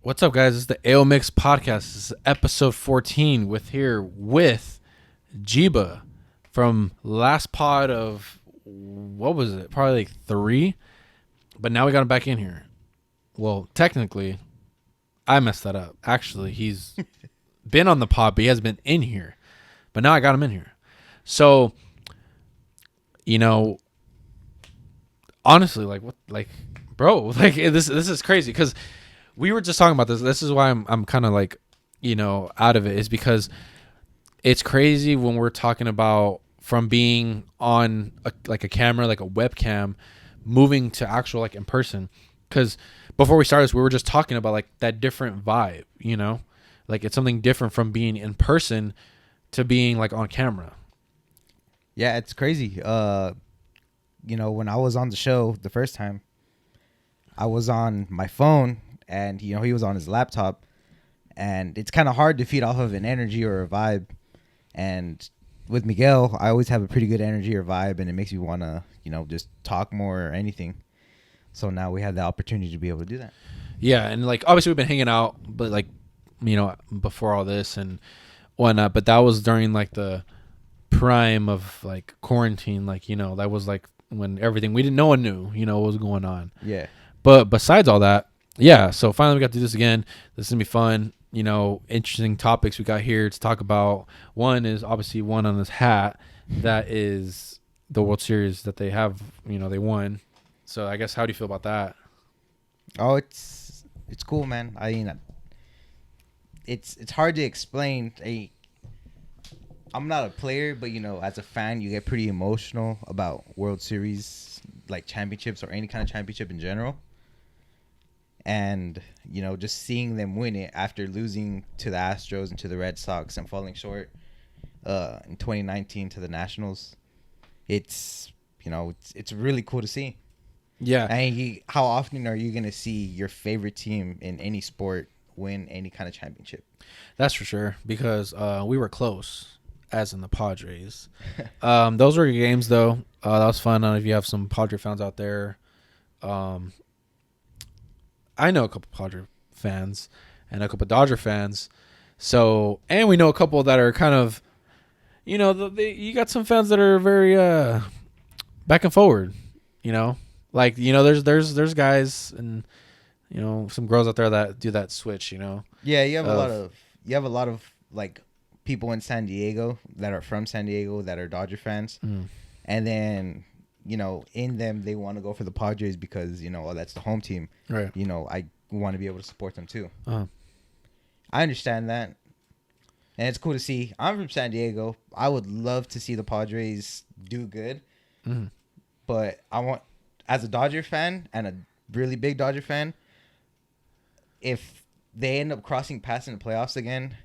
What's up, guys? This is the Ayo Migs Podcast. This is episode 14 with Jiba from last pod of, what was it? Probably like 3. But now we got him back in here. Well, technically, I messed that up. Actually, he's been on the pod, but he hasn't been in here. But now I got him in here. So, honestly, bro, this is crazy because we were just talking about this. This is why I'm kind of out of it, is because it's crazy when we're talking about from being on a camera, like a webcam, moving to actual in person. Because before we started this, we were just talking about that different vibe, it's something different from being in person to being on camera. Yeah, it's crazy. When I was on the show the first time, I was on my phone and, he was on his laptop, and it's kind of hard to feed off of an energy or a vibe. And with Miguel, I always have a pretty good energy or vibe, and it makes me want to, just talk more or anything. So now we have the opportunity to be able to do that. Yeah. And obviously we've been hanging out, but before all this and whatnot, but that was during the prime of quarantine, that was when everything no one knew, what was going on. Yeah. But besides all that, yeah, so finally we got to do this again. This is gonna be fun. Interesting topics we got here to talk about. One is obviously one on this hat, that is the World Series that they have, they won. So I guess, how do you feel about that? Oh, it's cool, man. I mean, it's hard to explain. I'm not a player, but as a fan, you get pretty emotional about World Series, championships or any kind of championship in general. And just seeing them win it after losing to the Astros and to the Red Sox and falling short in 2019 to the Nationals, it's really cool to see. Yeah. And how often are you gonna see your favorite team in any sport win any kind of championship? That's for sure, because we were close, as in the Padres. Those were your games, though. That was fun. I don't know if you have some Padre fans out there. I know a couple Padre fans and a couple Dodger fans. So, and we know a couple that are kind of, you got some fans that are very back and forward. There's guys and some girls out there that do that switch. Yeah, you have a lot of people in San Diego that are from San Diego that are Dodger fans, and then in them they want to go for the Padres because that's the home team. Right. I want to be able to support them too. Uh-huh. I understand that, and it's cool to see. I'm from San Diego. I would love to see the Padres do good, but I want, as a Dodger fan and a really big Dodger fan, if they end up crossing paths in the playoffs again,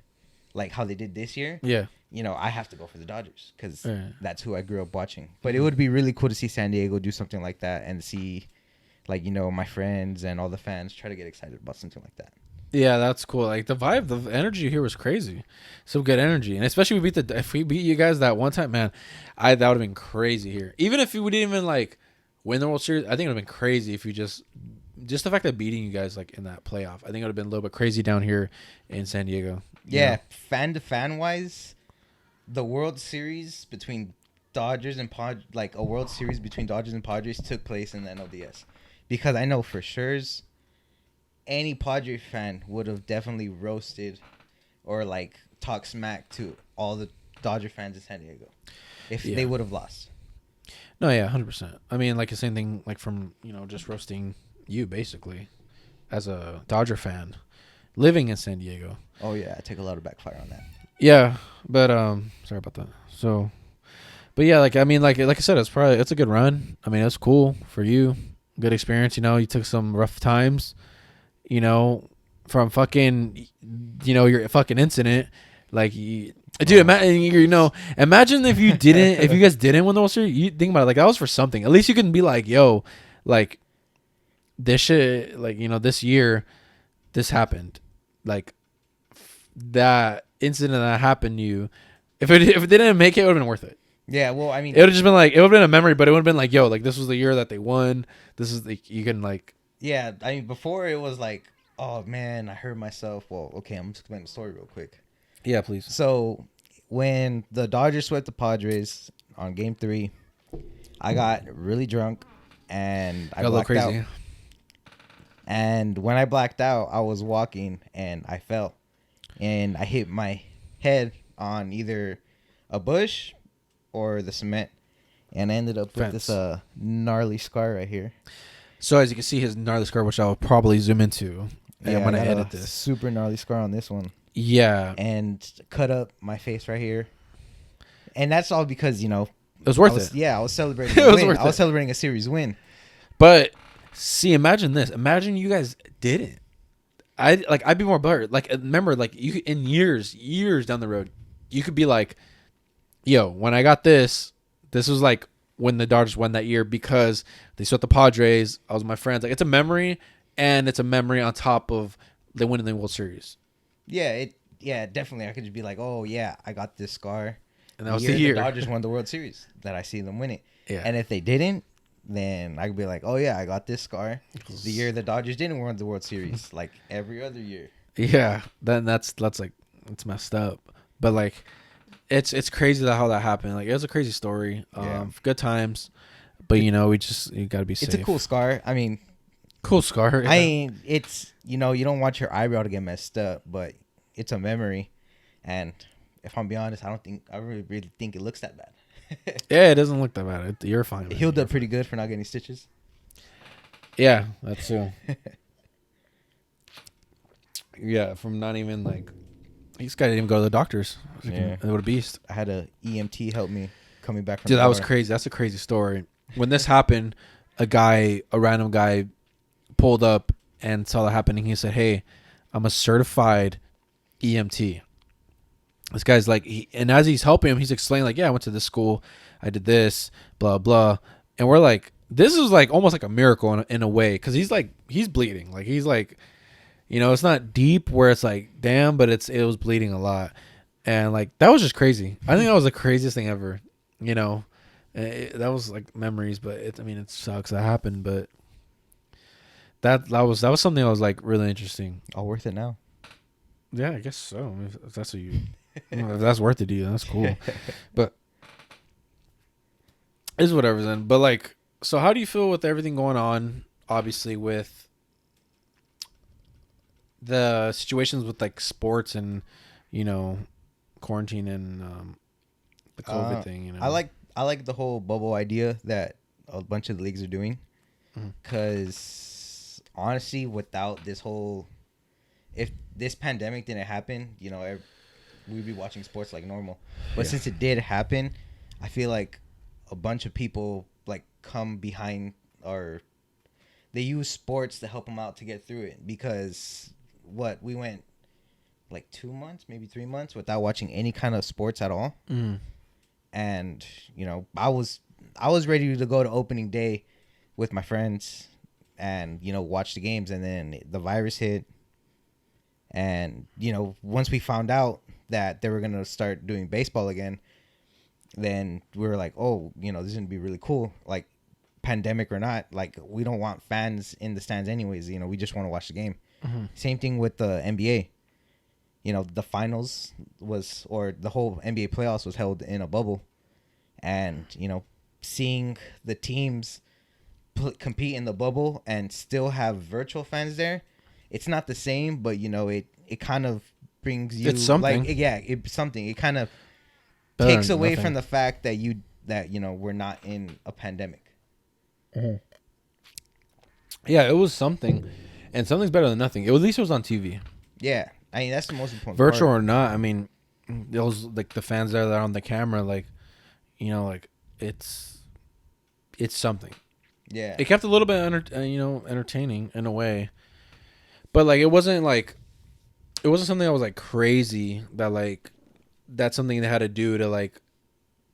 like how they did this year, yeah, I have to go for the Dodgers because that's who I grew up watching. But it would be really cool to see San Diego do something like that and see, my friends and all the fans try to get excited about something like that. Yeah, that's cool. The vibe, the energy here was crazy. Some good energy, and especially if we beat you guys that one time, man, that would have been crazy here. Even if we didn't even win the World Series, I think it would have been crazy if you just the fact that beating you guys in that playoff, I think it would have been a little bit crazy down here in San Diego. Yeah, fan to fan wise, the World Series between Dodgers and a World Series between Dodgers and Padres took place in the NLDS, because I know for sure any Padre fan would have definitely roasted or talked smack to all the Dodger fans in San Diego if they would have lost. No, yeah, 100%. I mean, the same thing, from just roasting you basically as a Dodger fan living in San Diego. Oh yeah, I take a lot of backfire on that. Yeah, but sorry about that. So, but yeah, like I said, it's a good run. I mean, it's cool for you, good experience. You took some rough times, from fucking, your fucking incident, dude. Imagine if you didn't, if you guys didn't win the World Series. You think about it, that was for something. At least you can be yo, this shit, this year, this happened, that incident that happened to you. If it didn't make it, it would have been worth it. Yeah, well, I mean, it would have just been it would have been a memory, but it would have been yo, this was the year that they won. This is you can Yeah, I mean, before it was Oh man, I hurt myself. Well, okay, I'm gonna explain the story real quick. Yeah, please. So when the Dodgers swept the Padres on Game 3, I got really drunk and I Got a little blacked out. crazy. And when I blacked out, I was walking and I fell, and I hit my head on either a bush or the cement, and I ended up with this gnarly scar right here. So as you can see, his gnarly scar, which I'll probably zoom into. Yeah, when I got edit a this. super gnarly scar on this one. Yeah. And cut up my face right here. And that's all because, you know, It was worth it. Yeah, I was celebrating It a was win. worth I was it. celebrating a series win. But see, imagine this. Imagine you guys didn't. I'd be more buttered. Like, remember, like, you could, in years down the road, you could be like, yo, when I got this was like when the Dodgers won that year because they swept the Padres. I was with my friends. Like, it's a memory, and it's a memory on top of they winning the World Series. Yeah, definitely. I could just be like, oh yeah, I got this scar. And that was the year the Dodgers won the World Series that I see them win it. Yeah. And if they didn't, then I could be like, oh yeah, I got this scar. The year the Dodgers didn't win the World Series, like every other year. Yeah, then that's like it's messed up. But like, it's crazy how that happened. Like, it was a crazy story. Good times, but you gotta be safe. It's a cool scar. I mean, cool scar. Yeah. I mean, it's you don't want your eyebrow to get messed up, but it's a memory. And if I'm being honest, I really think it looks that bad. Yeah, it doesn't look that bad. You're fine. It healed up pretty good for not getting stitches. Yeah, that's true. Yeah, from not even like, this guy didn't even go to the doctors. Yeah, what a beast. I had a EMT help me coming back from. Dude, that was crazy. That's a crazy story. When this happened, a random guy, pulled up and saw that happening. He said, "Hey, I'm a certified EMT." This guy's like, and as he's helping him, he's explaining like, "Yeah, I went to this school, I did this, blah blah," and we're like, "This is like almost like a miracle in a way," because he's bleeding, like he's like, it's not deep where it's like, damn, but it was bleeding a lot, and like that was just crazy. I think that was the craziest thing ever, that was like memories, but it sucks that happened, but that was something that was like really interesting. All worth it now. Yeah, I guess so. If that's what you. If that's worth it to you, that's cool. But it's whatever then. But like, so how do you feel with everything going on? Obviously, with the situations with like sports and quarantine and the COVID thing. I like the whole bubble idea that a bunch of the leagues are doing, because honestly, without this whole, if this pandemic didn't happen, we'd be watching sports like normal. But since it did happen, I feel like a bunch of people like come behind, or they use sports to help them out to get through it, because we went like 2 months, maybe 3 months without watching any kind of sports at all. And I was ready to go to opening day with my friends and watch the games, and then the virus hit. And once we found out that they were gonna start doing baseball again, then we were like, oh, this is gonna be really cool. Like, pandemic or not, like, we don't want fans in the stands anyways. We just want to watch the game. Same thing with the NBA. The finals or the whole NBA playoffs was held in a bubble, and seeing the teams compete in the bubble and still have virtual fans there, it's not the same, but it kind of brings you, it's something. like, it's something. It kind of takes away from the fact that we're not in a pandemic. Yeah, it was something, and something's better than nothing. At least it was on TV. Yeah, that's the most important. Virtual part. or not, it was like the fans that are on the camera, like, like it's something. Yeah, It kept a little bit entertaining in a way, but like it wasn't something that was like crazy that like that's something they had to do to like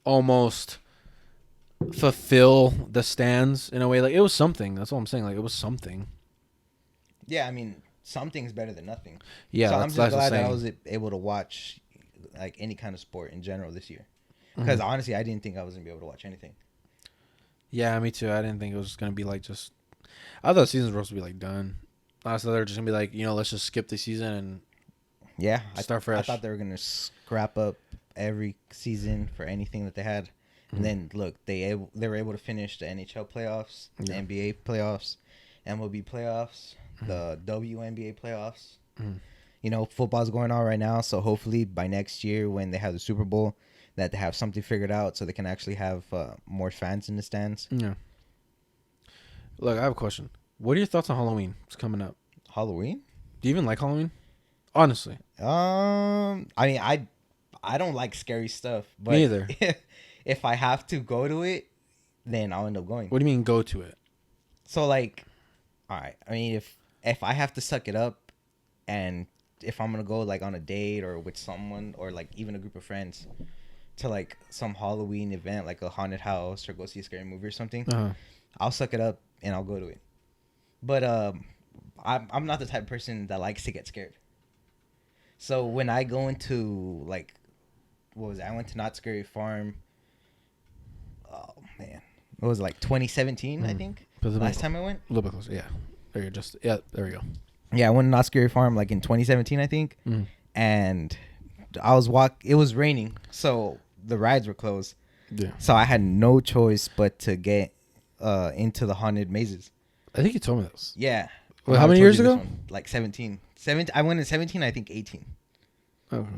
almost fulfill the stands in a way. Like, it was something. That's all I'm saying. Like, it was something. Yeah, something's better than nothing. Yeah, so I'm just glad that I was able to watch like any kind of sport in general this year, because honestly, I didn't think I was gonna be able to watch anything. Yeah, me too. I didn't think it was gonna be like just. I thought the season was supposed to be like done. Honestly, they're just gonna be like, let's just skip the season and Yeah, start fresh. I thought they were gonna scrap up every season for anything that they had, and then look, they were able to finish the NHL playoffs, the NBA playoffs, MLB playoffs, the WNBA playoffs. Football's going on right now, so hopefully by next year when they have the Super Bowl, that they have something figured out so they can actually have more fans in the stands. Yeah. Look, I have a question. What are your thoughts on Halloween? It's coming up. Halloween? Do you even like Halloween? Honestly. I mean, I don't like scary stuff, but Me either. If I have to go to it, then I'll end up going. What do you mean go to it? So like, all right. I mean, if I have to suck it up, and if I'm gonna go like on a date or with someone or like even a group of friends to like some Halloween event, like a haunted house or go see a scary movie or something, I'll suck it up and I'll go to it. But I'm not the type of person that likes to get scared. So when I go into like, what was it? I went to Not Scary Farm. Oh man, what was it, like 2017? I think last time I went. A little bit closer, yeah. There we go. Yeah, I went to Not Scary Farm like in 2017, I think, and it was raining, so the rides were closed. Yeah. So I had no choice but to get into the haunted mazes. I think you told me this. Yeah. Well, how many years ago? Like 17. I went in 17, I think 18. Okay.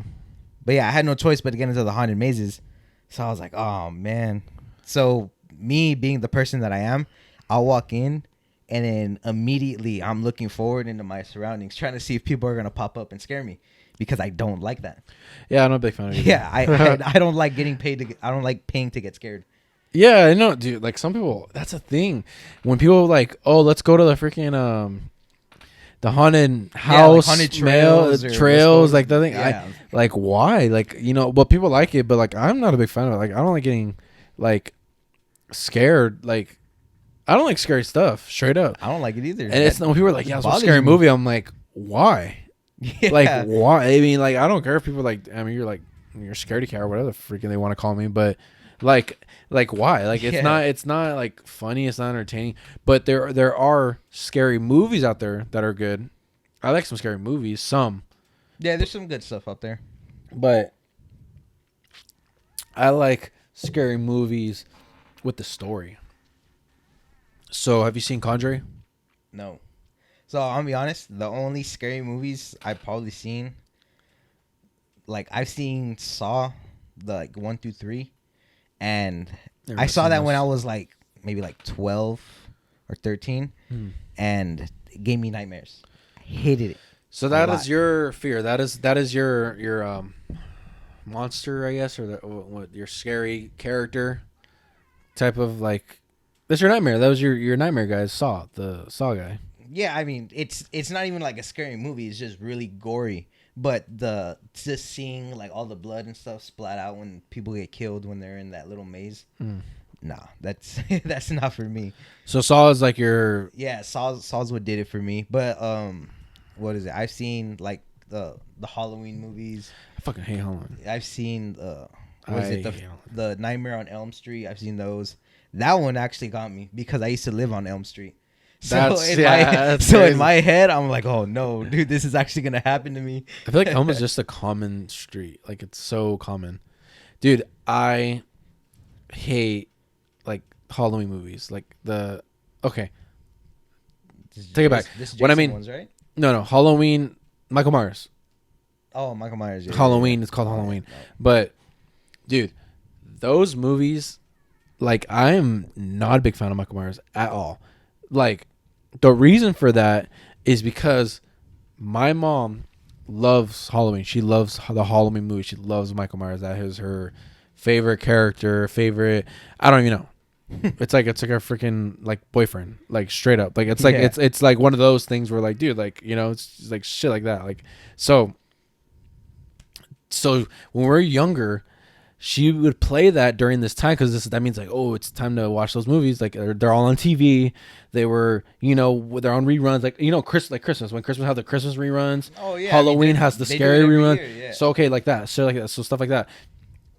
But yeah, I had no choice but to get into the haunted mazes. So I was like, oh, man. So me being the person that I am, I'll walk in and then immediately I'm looking forward into my surroundings, trying to see if people are going to pop up and scare me because I don't like that. Yeah, I'm not a big fan of it. Yeah, I don't like getting paid I don't like paying to get scared. Yeah, I know, dude. Like some people, that's a thing. When people like, oh, let's go to the freaking the haunted house, like haunted trails, like that thing. Yeah. Like why? Like but people like it, but like I'm not a big fan of it. Like I don't like getting like scared. Like I don't like scary stuff. Straight up, I don't like it either. And it's when people are like, yeah, it's a scary movie. I'm like, why? Yeah. Like why? I mean, like I don't care if people like. I mean, you're like you're scaredy cat or whatever freaking they want to call me, but. Like why? Like it's not like funny, it's not entertaining. But there are scary movies out there that are good. I like some scary movies, some. Yeah, there's some good stuff out there. But I like scary movies with the story. So have you seen Conjuring? No. So I'll be honest, the only scary movies I've probably seen, like I've seen Saw, like 1 through 3. And I saw that when I was like maybe like 12 or 13, and it gave me nightmares. I hated it. So that is your fear. That is your monster, I guess, or your scary character type of like. That's your nightmare. That was your nightmare, guys. The Saw guy. Yeah, I mean it's not even like a scary movie. It's just really gory. But just seeing like all the blood and stuff splat out when people get killed when they're in that little maze, nah, that's not for me. So Saw is like your Saw's what did it for me. But what is it? I've seen like the Halloween movies. I fucking hate Halloween. I've seen the Nightmare on Elm Street. I've seen those. That one actually got me because I used to live on Elm Street. So in my head, I'm like, oh no, dude, this is actually gonna happen to me. I feel like Elm is just a common street. Like it's so common, dude. I hate like Halloween movies. Like take it back. What I mean, ones, right? No, Halloween. Michael Myers. Oh, Michael Myers. Yeah, Halloween. It's called Halloween. No. But dude, those movies, like I am not a big fan of Michael Myers at all. Like. The reason for that is because my mom loves Halloween. She loves the Halloween movie. She loves Michael Myers. That is her favorite character. I don't even know. It's like her freaking like boyfriend. Like straight up. Like it's like it's like one of those things where like, dude, like it's just like shit like that. Like so when we're younger. She would play that during this time because that means like, oh, it's time to watch those movies. Like they're all on TV. They were, they're on reruns. Like Christmas when Christmas have the Christmas reruns. Oh yeah. Halloween has the scary rerun. Year, yeah. So okay, like that. So like that. So stuff like that.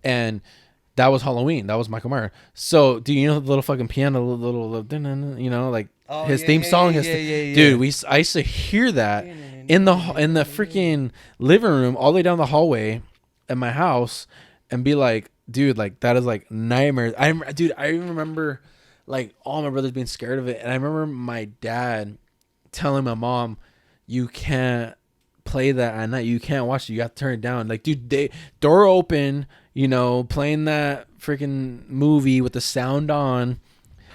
And that was Halloween. That was Michael Myers. So do you know the little fucking piano, little like Oh, his yeah, theme yeah, song. yeah, His yeah, yeah, yeah. dude, I used to hear that in the freaking living room, all the way down the hallway at my house, and be like, dude, like that is like nightmares. Dude, I even remember like all my brothers being scared of it, and I remember my dad telling my mom, "You can't play that at night. You can't watch it. You have to turn it down." Like, dude, they door open, playing that freaking movie with the sound on,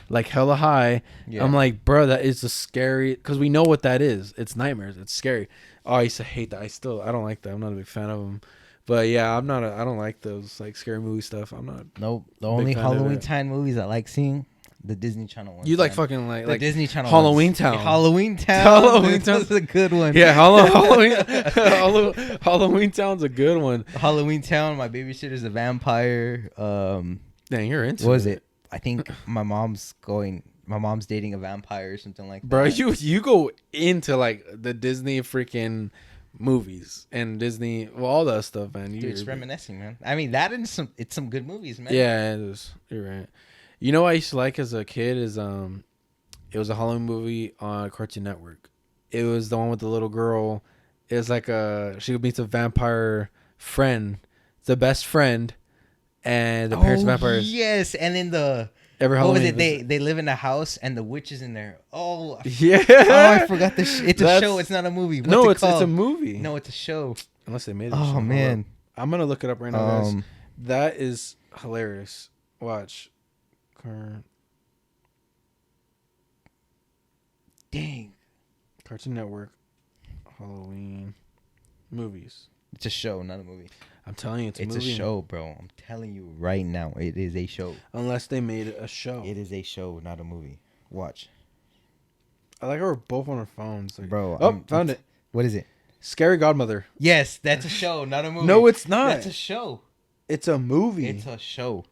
like hella high. Yeah. I'm like, bro, that is a scary, because we know what that is. It's nightmares. It's scary. Oh, I used to hate that. I don't like that. I'm not a big fan of them. But yeah, I don't like those like scary movie stuff. I'm not. Nope. The big only fan of Halloween it. time movies I like seeing, the Disney Channel ones. You like man. fucking like The Disney Channel Halloween ones. Town. Halloween Town. Halloween Town. That's a good one. Yeah, Halloween. Halloween Town's a good one. Halloween Town. My babysitter's a vampire. Dang, you're into What was it? I think my mom's dating a vampire or something like that. Bro, you go into like the Disney freaking movies and Disney, all that stuff, man. Dude, it's reminiscing, man. I mean, that and it's some good movies, man. Yeah, it is. You're right. You know what I used to like as a kid is it was a Halloween movie on Cartoon Network. It was the one with the little girl. It was like she meets a vampire friend, the best friend, and the parents vampires. Yes, and then Every what was Halloween it? They live in a house and the witch is in there. Oh, yeah. Oh, I forgot the. It's a show. It's not a movie. It's a movie. No, it's a show. Unless they made it. Oh man, I'm gonna look it up right now, guys. That is hilarious. Watch. Dang. Cartoon Network. Halloween movies. It's a show, not a movie. I'm telling you, it's a movie. It's a show, bro. I'm telling you right now, it is a show. Unless they made it a show. It is a show, not a movie. Watch. I like how we're both on our phones. Like, bro, found it. What is it? Scary Godmother. Yes, that's a show, not a movie. No, it's not. That's a show. It's a movie. It's a show.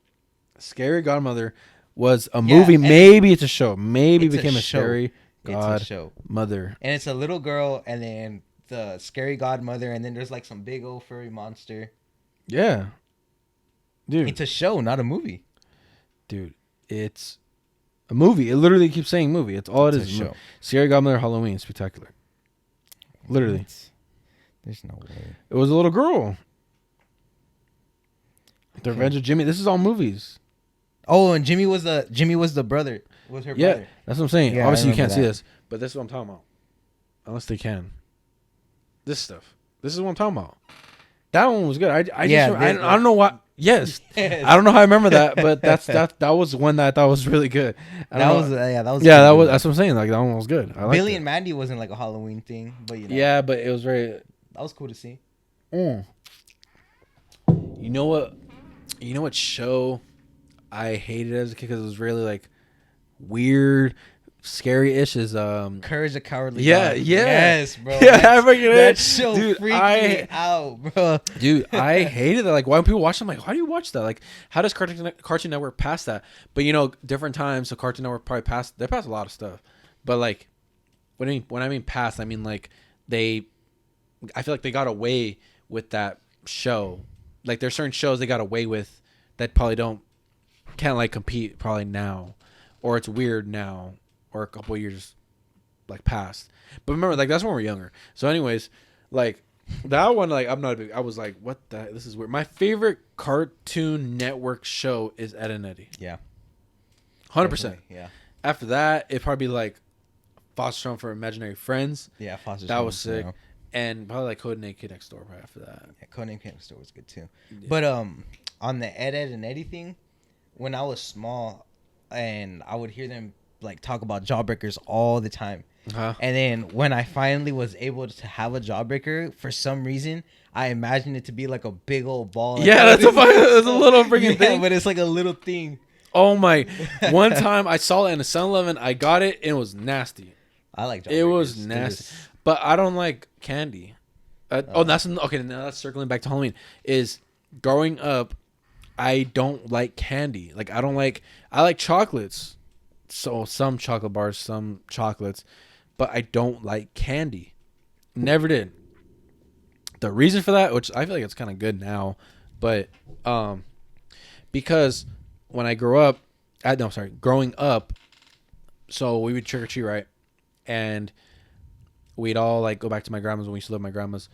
Scary Godmother was a movie. Maybe it's a show. Maybe it became a show. Scary It's a show. Mother. And it's a little girl, and then the scary godmother, and then there's like some big old furry monster. Yeah. Dude. It's a show, not a movie. Dude, it's a movie. It literally keeps saying movie. It's all it is. A show. Scary Godmother Halloween Spectacular. Literally. There's no way. It was a little girl. The Revenge of Jimmy. This is all movies. Oh, and Jimmy was the brother. Was her brother. That's what I'm saying. Yeah, Obviously, you can't see that. this, but this is what I'm talking about. Unless they can. This stuff. This is what I'm talking about. That one was good. I don't know why. Yes. I don't know how I remember that, but that was one that I thought was really good. That was that's what I'm saying. Like that one was good. Billy and Mandy wasn't like a Halloween thing, but yeah, but it was very. That was cool to see. You know what show I hated as a kid because it was really like weird, scary-ish is Courage the Cowardly Dog. Dog. Yes, bro. Yeah, that show freaked me out, bro. Dude, I hated that. Like, why do people watch them? Like, why do you watch that? Like, how does Cartoon Network pass that? But different times, so Cartoon Network probably passed a lot of stuff. But like, when I mean passed, I mean like I feel like they got away with that show. Like, there's certain shows they got away with that probably can't like compete probably now, or it's weird now, or a couple of years like past. But remember, like that's when we're younger. So anyways, like that one, like I'm not a big. I was like, what the? This is weird. My favorite Cartoon Network show is Ed and Eddie. Yeah, 100%. Yeah. After that, it'd probably be like Foster Home for Imaginary Friends. Yeah, Foster. That was sick. And probably like Codename Kid Next Door right after that. Yeah, Codename Kid Next Door was good too. Yeah. But on the Ed and Eddie thing, when I was small, and I would hear them like talk about Jawbreakers all the time. And then when I finally was able to have a Jawbreaker, for some reason, I imagined it to be like a big old ball. Like, that's a little freaking thing. But it's like a little thing. Oh my! One time I saw it in a 7-Eleven. I got it and it was nasty. I like Jawbreakers. It was nasty. But I don't like candy. That's okay. Now that's circling back to Halloween. Is growing up, I don't like candy. Like I like chocolates. So some chocolate bars, some chocolates, but I don't like candy. Never did. The reason for that, which I feel like it's kind of good now, but because when I growing up, So we would trick or treat, right? And we'd all like go back to my grandma's when we used to live at my grandma's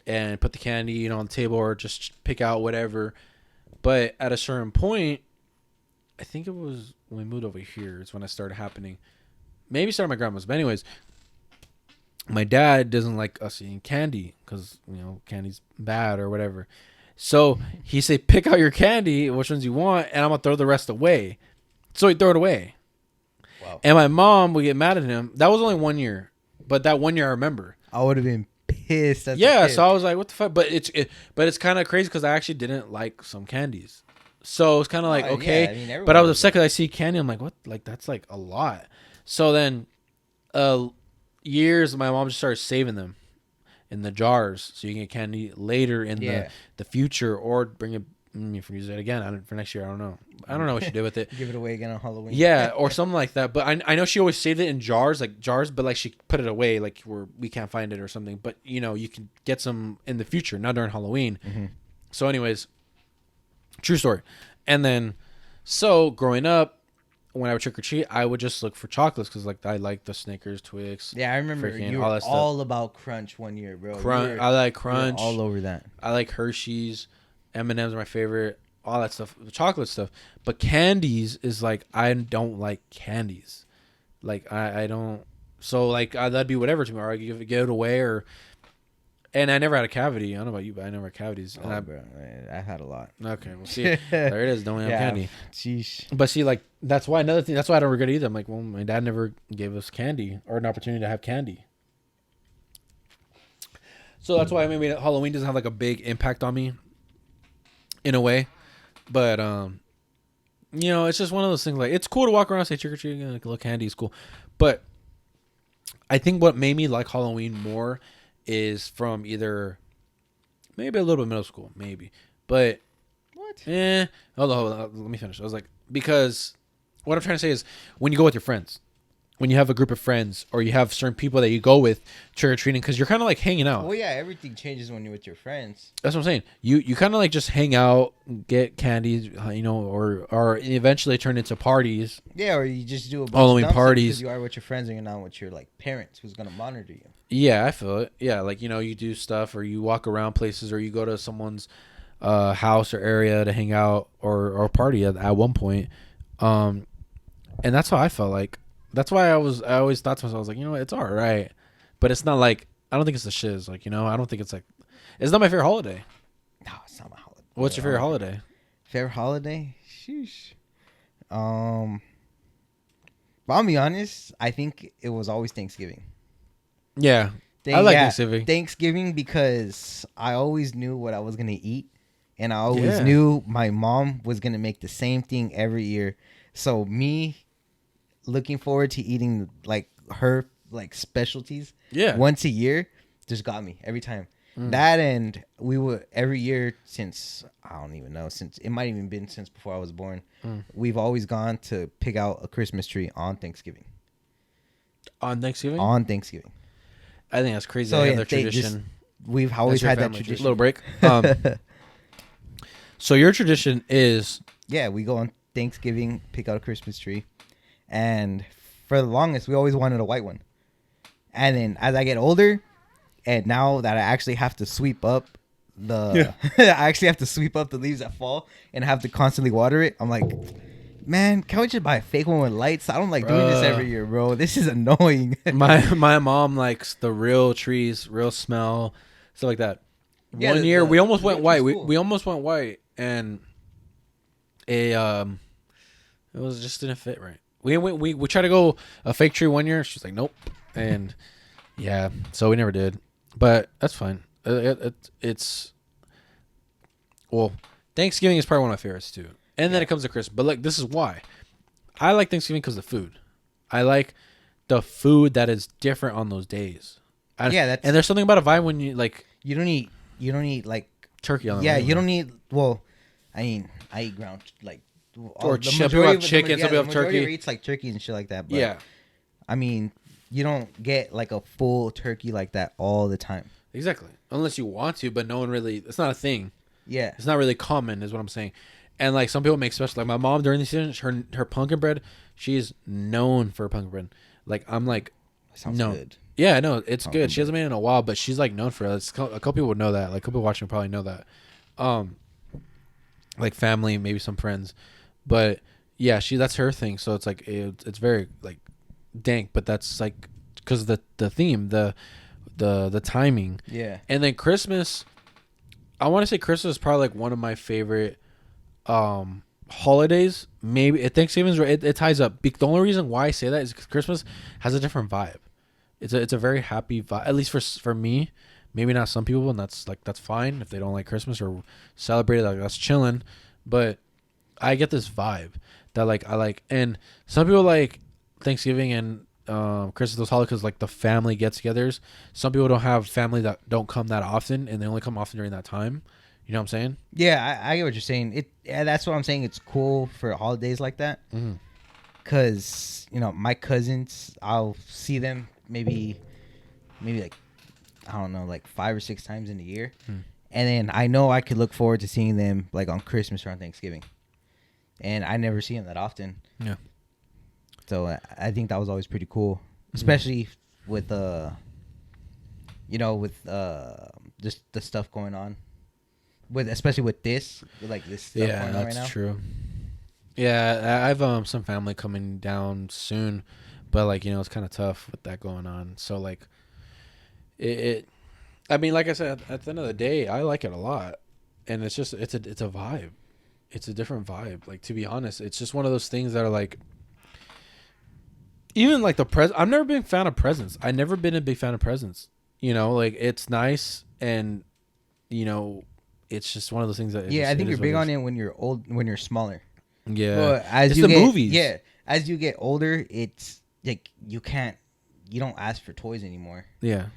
and put the candy, you know, on the table or just pick out whatever. But at a certain point, I think it was when we moved over here. It's when it started happening. Maybe started at my grandma's, but anyways, my dad doesn't like us eating candy because you know candy's bad or whatever. So he said, pick out your candy, which ones you want, and I'm gonna throw the rest away. So he throw it away. Wow. And my mom would get mad at him. That was only 1 year, but that 1 year I remember. I would have been pissed. Yeah, so I was like, what the fuck? But it's kind of crazy because I actually didn't like some candies. So it's kind of like, okay. Yeah, I mean, but I was upset because I see candy. I'm like, what? Like, that's like a lot. So then years, my mom just started saving them in the jars so you can get candy later in the future or bring it. If we use it again for next year, I don't know. I don't know what she did with it. Give it away again on Halloween. Yeah, or something like that. But I know she always saved it in jars, but like she put it away, like where we can't find it or something. But you know, you can get some in the future, not during Halloween. Mm-hmm. So, anyways, true story. And then, so growing up, when I would trick or treat, I would just look for chocolates because like I like the Snickers, Twix. Yeah, I remember you were all about Crunch 1 year, bro. I like Crunch. All over that. I like Hershey's. M&M's are my favorite. All that stuff, chocolate stuff. But candies is like I don't like candies. Like I don't. So like that'd be whatever to me. Or I give it away or. And I never had a cavity. I don't know about you, but I never had cavities. Oh, bro, I had a lot. Okay, well, see, there it is. Don't have candy. Sheesh. But see, like that's why another thing. That's why I don't regret it either. I'm like, well, my dad never gave us candy or an opportunity to have candy. So that's why maybe Halloween doesn't have like a big impact on me. In a way, but you know, it's just one of those things. Like, it's cool to walk around and say trick or treat, like a little candy is cool. But I think what made me like Halloween more is from either maybe a little bit middle school, maybe. But what? Hold on, let me finish. I was like, because what I'm trying to say is when you go with your friends. When you have a group of friends or you have certain people that you go with trick or treating because you're kind of like hanging out. Well, yeah, everything changes when you're with your friends. That's what I'm saying. You kind of like just hang out, get candies, you know, or eventually turn into parties. Yeah, or you just do a bunch Halloween of parties because you are with your friends and you're not with your like parents who's gonna monitor you. Yeah, I feel it. Yeah, like you know, you do stuff or you walk around places or you go to someone's house or area to hang out or party at one point. And that's how I felt like. That's why I always thought to myself, I was like, you know what, it's all right. But it's not like, I don't think it's the shiz. Like, you know, I don't think it's like, it's not my favorite holiday. No, it's not my holiday. What's your favorite holiday? Favorite holiday? Sheesh. But I'll be honest, I think it was always Thanksgiving. Yeah. I like Thanksgiving. Thanksgiving because I always knew what I was going to eat. And I always knew my mom was going to make the same thing every year. So me looking forward to eating like her like specialties once a year just got me every time. That, and we would every year since I don't even know, since it might even been since before I was born, we've always gone to pick out a Christmas tree on Thanksgiving. On Thanksgiving I think that's crazy. So their tradition. We've always had that tradition. Little break. So your tradition is we go on Thanksgiving, pick out a Christmas tree. And for the longest, we always wanted a white one. And then as I get older, and now that I actually have to sweep up I actually have to sweep up the leaves that fall and have to constantly water it, I'm like, man, can't we just buy a fake one with lights? I don't like doing this every year, bro. This is annoying. my mom likes the real trees, real smell, stuff like that. Yeah, One year we almost went white. We almost went white, and it was just didn't fit right. We tried to go a fake tree one year. She's like, nope. And yeah, so we never did. But that's fine. It's Thanksgiving is probably one of my favorites too. And then it comes to Christmas. But like, this is why. I like Thanksgiving because of the food. I like the food that is different on those days. And there's something about a vibe when you like. You don't eat like turkey on the Yeah, you don't eat. Well, I mean, I eat ground like. Or chicken, some people have turkey. Eats like turkey and shit like that. But I mean, you don't get like a full turkey like that all the time. Exactly, unless you want to, but no one really. It's not a thing. Yeah, it's not really common, is what I'm saying. And like some people make special, like my mom during the season, her pumpkin bread, she is known for pumpkin bread. Like I'm like, Sounds no, good. yeah, no, it's Pumpkin good. She hasn't made it in a while, but she's like known for it. A couple people would know that. Like a couple people watching probably know that. Like family, maybe some friends, but yeah, that's her thing. So it's like it's very like dank, but that's like because the theme, the timing. Yeah. And then Christmas, I want to say Christmas is probably like one of my favorite holidays. Maybe Thanksgiving's it ties up. The only reason why I say that is because Christmas has a different vibe. It's a very happy vibe, at least for me. Maybe not some people, and that's fine if they don't like Christmas or celebrate it. Like that's chilling, but I get this vibe that like I like, and some people like Thanksgiving and Christmas, those holidays, like the family get-togethers. Some people don't have family that don't come that often, and they only come often during that time. You know what I'm saying? Yeah, I get what you're saying. That's what I'm saying. It's cool for holidays like that, because my cousins, I'll see them maybe like, I don't know, like 5 or 6 times in a year, and then I know I could look forward to seeing them like on Christmas or on Thanksgiving, and I never see them that often. Yeah. So I think that was always pretty cool, especially with just the stuff going on, especially with this stuff going on right now. Yeah, that's true. Yeah, I've some family coming down soon, but like it's kind of tough with that going on. So like, I mean, like I said, at the end of the day, I like it a lot, and it's just it's a vibe, it's a different vibe. Like to be honest, it's just one of those things that are like. Even like I've never been a fan of presents. I've never been a big fan of presents. Like it's nice and, it's just one of those things that. I think you're big on it when you're old, when you're smaller. Yeah. Well, as it's you the get, movies. Yeah. As you get older, it's like you don't ask for toys anymore. Yeah.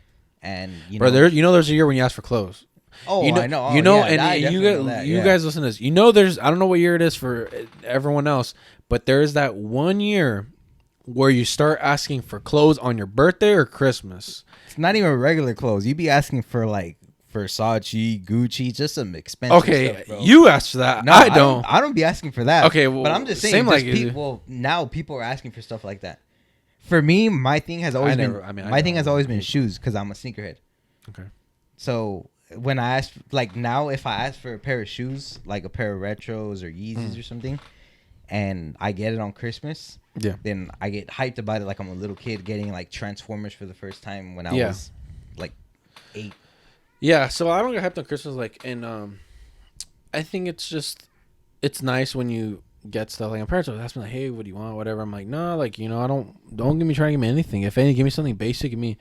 And Bro, there's a year when you ask for clothes. Oh, I know. You guys listen to this. There's I don't know what year it is for everyone else, but there is that one year where you start asking for clothes on your birthday or Christmas. It's not even regular clothes. You be asking for like Versace, Gucci, just some expensive stuff, bro. You asked for that. No, I don't. I don't be asking for that. Okay, well, but I'm just saying. Now people are asking for stuff like that. For me, my thing has always been shoes because I'm a sneakerhead. Okay. So when I ask, like now, if I ask for a pair of shoes, like a pair of retros or Yeezys or something, and I get it on Christmas. Yeah. Then I get hyped about it like I'm a little kid getting like Transformers for the first time when I was like 8. Yeah, so I don't get hyped on Christmas and I think it's nice when you get stuff like my parents will ask me like, hey, what do you want, whatever. I'm like, no, like don't give me trying to give me anything. If anything, give me something basic. Give me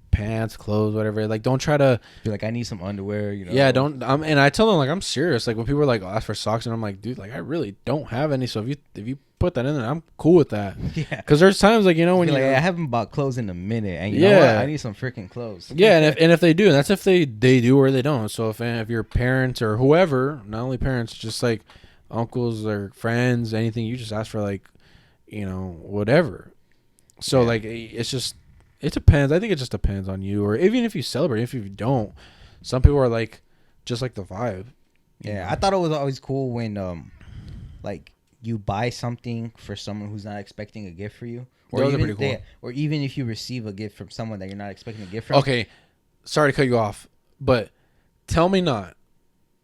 pants, clothes, whatever. Like don't try to be like I need some underwear. Yeah, don't. And I tell them like I'm serious. Like when people are like ask for socks and I'm like, dude, like I really don't have any. So if you put that in there, I'm cool with that. Yeah. Because there's times like when like I haven't bought clothes in a minute, and you know what? I need some freaking clothes. Yeah, and if they do, and that's if they do or they don't. So if your parents or whoever, not only parents, just like uncles or friends, anything, you just ask for like, whatever. So like it depends. I think it just depends on you, or even if you celebrate, if you don't, some people are like, just like the vibe. Yeah, I thought it was always cool when like you buy something for someone who's not expecting a gift for you, or even if you receive a gift from someone that you're not expecting a gift from. Okay, sorry to cut you off, but tell me not.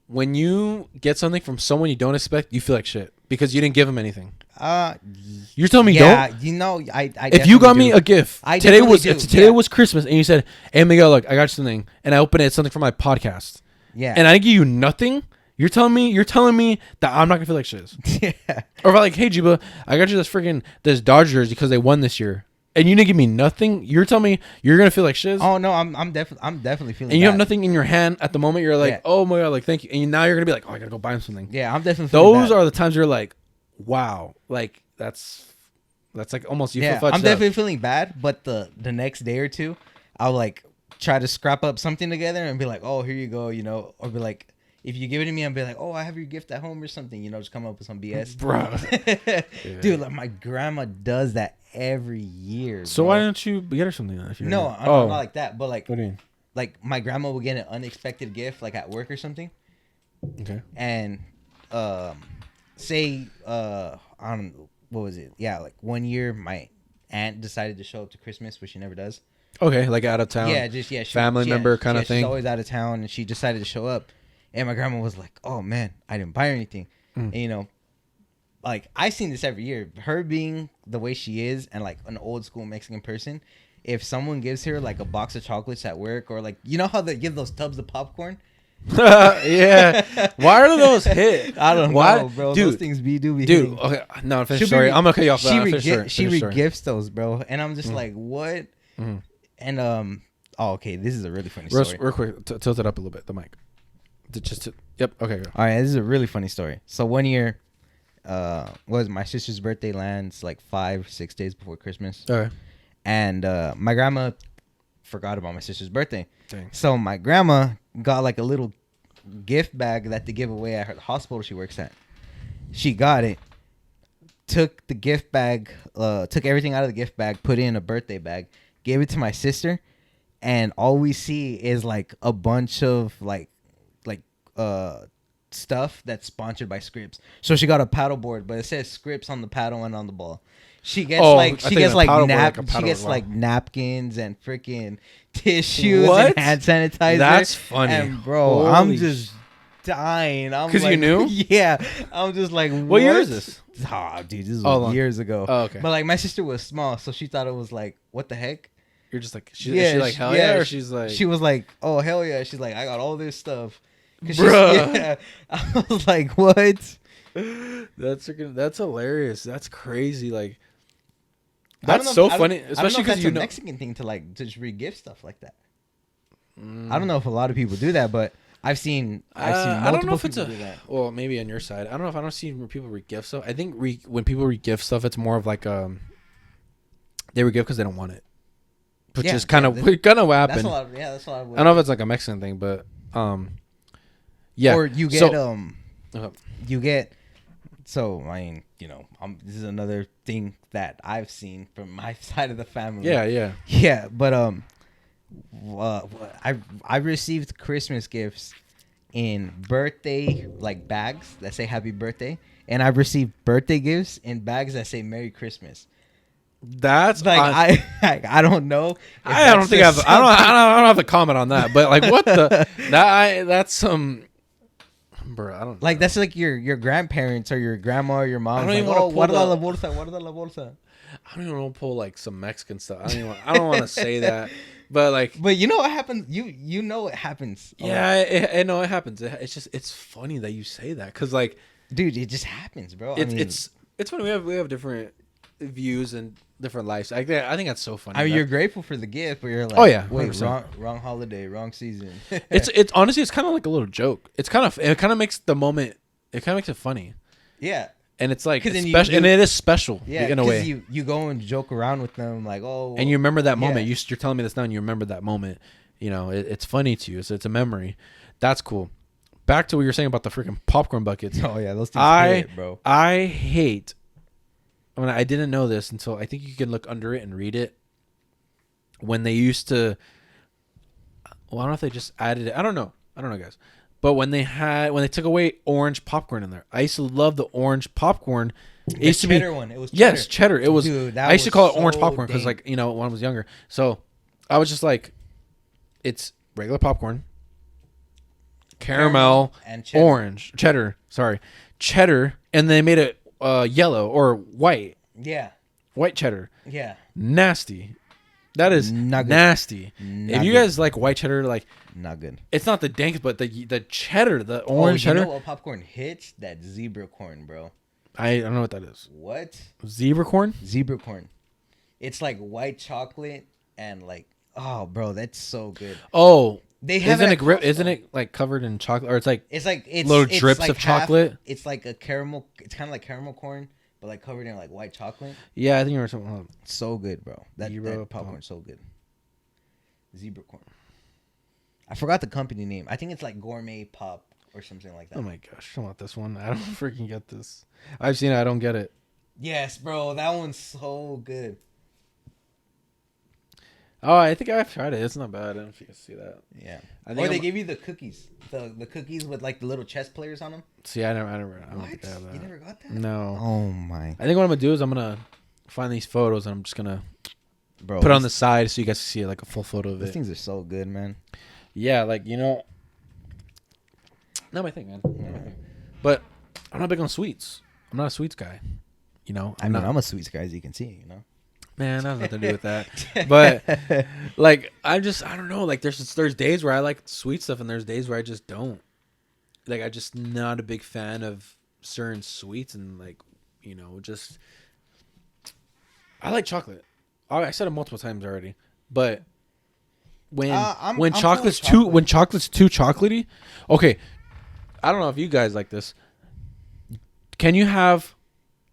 When you get something from someone you don't expect, you feel like shit because you didn't give them anything. You're telling me don't? I if you got me a gift, today was Christmas, and you said, "Hey Miguel, look, I got you something," and I opened it, it's something from my podcast. Yeah. And I give you nothing. You're telling me that I'm not gonna feel like shit. Yeah. Or if I'm like, hey Jiba, I got you this Dodgers because they won this year, and you didn't give me nothing. You're telling me you're gonna feel like shit. Oh no, I'm definitely feeling. And you have nothing in your hand at the moment. You're like, oh my god, like thank you. And now you're gonna be like, oh, I gotta go buy him something. Yeah, I'm definitely. Those are the times you're like, wow, like that's like almost you feel fucked I'm definitely feeling bad, but the next day or two, I'll like try to scrap up something together and be like, oh, here you go, or be like. If you give it to me, I'll be like, oh, I have your gift at home or something. Just come up with some BS. Bro. Yeah. Dude, like my grandma does that every year. So why don't you get her something? No, I'm not like that. But like, what do you mean? Like my grandma will get an unexpected gift like at work or something. Okay. And say I don't know, what was it? Yeah, like one year my aunt decided to show up to Christmas, which she never does. Okay, like out of town. Yeah, just family member kind of thing. She's always out of town, and she decided to show up. And my grandma was like, "Oh man, I didn't buy her anything." And, you know, like I seen this every year. Her being the way she is, and like an old school Mexican person, if someone gives her like a box of chocolates at work, or like you know how they give those tubs of popcorn. Yeah. Why are those hit? I don't know, bro. Dude, those things do be dude. hitting. Okay, no, finish story. I'm gonna cut you off. She re-gifts those, bro, and I'm just like, what? And oh, okay, this is a really funny story. Real quick, tilt it up a little bit. The mic. Yep. Okay. Go. All right, this is a really funny story. So one year, was my sister's birthday lands like 5-6 days before Christmas. Okay. And my grandma forgot about my sister's birthday. Dang. So my grandma got like a little gift bag that they give away at her hospital she works at. She got it, took the gift bag, took everything out of the gift bag, put it in a birthday bag, gave it to my sister, and all we see is like a bunch of like stuff that's sponsored by Scripps. So she got a paddle board, but it says Scripps on the paddle and on the ball. She gets like napkins and freaking tissues and hand sanitizer. That's funny. And bro, I'm just dying. I'm because like, you knew? Yeah. I'm just like, what year is this? Oh, dude, this was years ago. Oh, okay. But like my sister was small, so she thought it was like, what the heck? You're just like, is she like hell yeah, or she's like, she was like, oh hell yeah. She's like, I got all this stuff. Bruh. Yeah. I was like, what? That's hilarious. That's crazy. Like, that's so funny, especially because you know, a Mexican thing to like to just re-gift stuff like that. I don't know if a lot of people do that, but I've seen I don't know if it's do that. Well, maybe on your side. I don't know if I don't see people re-gift stuff. I think when people re-gift stuff, it's more of like they re-gift because they don't want it, which is kind of gonna happen. That's a lot. That's a lot. I don't know if it's like a Mexican thing, but yeah. Or you get you get. So I mean, you know, this is another thing that I've seen from my side of the family. Yeah. But I received Christmas gifts in birthday like bags that say Happy Birthday, and I've received birthday gifts in bags that say Merry Christmas. That's like I don't know. I don't think I don't have to comment on that, but like what the that's some. Bro, I don't like know. That's like your grandparents or your grandma or your mom. I don't even want to pull la bolsa. Guarda la bolsa. I don't even want to pull like some Mexican stuff. I don't want to say that, but like. But you know what happens. You know what happens. Yeah, I know it happens. It's funny that you say that because like, dude, it just happens, bro. It's funny. We have different views and different lives. I think that's so funny. I mean, you're grateful for the gift, but you're like, oh yeah, wait, wrong holiday, wrong season. it's honestly, it's kind of like a little joke. It kind of makes the moment. It kind of makes it funny. Yeah, and it's like special, and it is special. Yeah, in a way. You go and joke around with them, like, oh, and you remember that moment. Yeah. You're telling me this now, and you remember that moment. You know, it's funny to you. So it's a memory. That's cool. Back to what you're saying about the freaking popcorn buckets. Oh yeah, those things bro. I hate. I mean, I didn't know this until I think you can look under it and read it. When they used to, well, I don't know if they just added it. I don't know, guys. But when they took away orange popcorn in there, I used to love the orange popcorn. It used to be cheddar one. It was cheddar. Yes, cheddar. It was. Dude, I used to call it orange popcorn because, like, you know, when I was younger. So I was just like, it's regular popcorn, caramel and cheddar. Orange cheddar. Sorry, cheddar, and they made it yellow or white. Yeah. White cheddar. Yeah. Nasty. That is nasty. If you guys like white cheddar, like not good. It's not the dank, but the cheddar, the orange cheddar. You know what popcorn hits? That zebra corn, bro. I don't know what that is. What? Zebra corn? Zebra corn. It's like white chocolate and like, oh, bro, that's so good. Oh. Isn't it like covered in chocolate, or it's little drips of chocolate? It's like a caramel. It's kind of like caramel corn, but like covered in like white chocolate. Yeah, I think you were something. So good, bro. That popcorn so good. Zebra corn. I forgot the company name. I think it's like Gourmet Pop or something like that. Oh my gosh, I want this one. I don't freaking get this. I've seen it. I don't get it. Yes, bro. That one's so good. Oh, I think I've tried it. It's not bad. I don't know if you can see that. Yeah. I think Or they give you the cookies. The cookies with like the little chess players on them. See, I don't What? think I have that. You never got that? No. Oh my. I think what I'm gonna do is I'm gonna find these photos and I'm just gonna Bro, put it on the side so you guys can see like a full photo of these it. things are so good, man. Yeah, like not my thing, man. Not my thing. But I'm not big on sweets. I'm not a sweets guy. I'm a sweets guy, as you can see. Man, that has nothing to do with that. But like, I don't know. Like, there's days where I like sweet stuff, and there's days where I just don't. Like, I just not a big fan of certain sweets, and like, just I like chocolate. I said it multiple times already, but when chocolate's too chocolatey, okay. I don't know if you guys like this. Can you have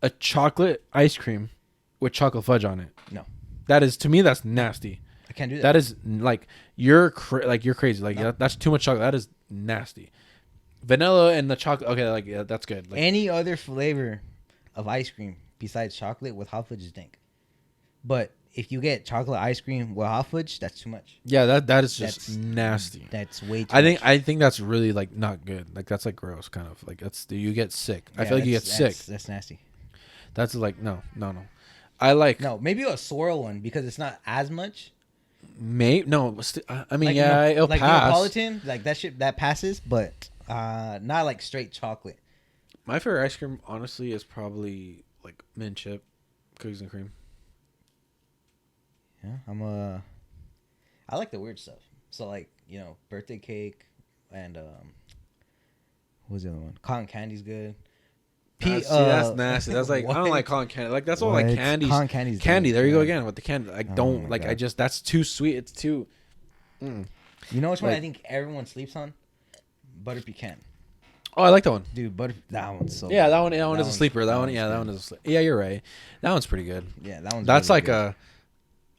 a chocolate ice cream with chocolate fudge on it? No. That is, to me, that's nasty. I can't do that. That is like you're crazy. Like that's too much chocolate. That is nasty. Vanilla and the chocolate. Okay, like yeah, that's good. Like, any other flavor of ice cream besides chocolate with hot fudge is dank. But if you get chocolate ice cream with hot fudge, that's too much. yeah, that is just nasty. That's way too much. I think that's really like not good. Like that's like gross, kind of like you get sick. I feel like you get sick. That's nasty. That's like no. I like maybe a swirl one because it's not as much. I mean, like, yeah, it'll like pass. Neapolitan, like that shit that passes, but not like straight chocolate. My favorite ice cream, honestly, is probably like mint chip, cookies and cream. Yeah, I like the weird stuff. So like birthday cake and what was the other one? Cotton candy's good. That's nasty. That's like I don't like cotton candy. Like that's all like candies. Cotton candy's candy. There you go yeah. again with the candy. I don't like. God. That's too sweet. It's too. You know which one I think everyone sleeps on? Butter pecan. Oh, I like that one, dude. That one's so. Yeah, that one is a sleeper. That one is a sleeper. Yeah, you're right. That one's pretty good. Yeah, that one's. That's really like good.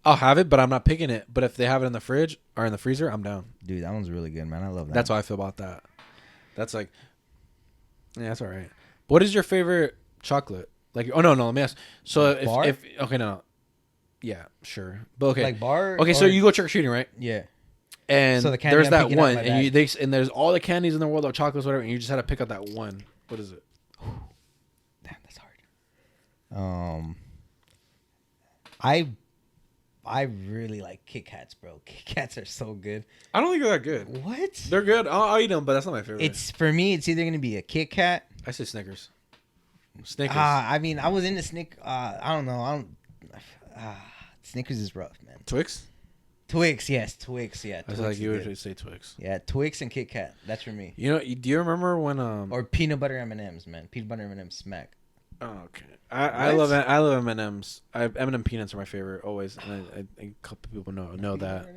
I'll have it, but I'm not picking it. But if they have it in the fridge or in the freezer, I'm down. Dude, that one's really good, man. I love that. That's how I feel about that. That's like, yeah, that's all right. What is your favorite chocolate? Like, oh no, let me ask. So if okay, no, yeah, sure, but okay, like bar. Okay, so you go trick or treating, right? Yeah. And so the candy there's that one, and there's all the candies in the world of chocolates, whatever, and you just had to pick out that one. What is it? Damn, that's hard. I really like Kit Kats, bro. Kit Kats are so good. I don't think they're that good. What? They're good. I'll eat them, but that's not my favorite. For me. It's either gonna be a Kit Kat. I say Snickers. Snickers. I mean, I was into I don't know. Snickers is rough, man. Twix. Twix, yes, Twix, yeah. I was like you would say Twix. Yeah, Twix and Kit Kat. That's for me. Do you remember when or peanut butter M&Ms, man? Peanut butter M&Ms smack. Oh, okay. I love M&Ms. M&M peanuts are my favorite always, and a couple people know that.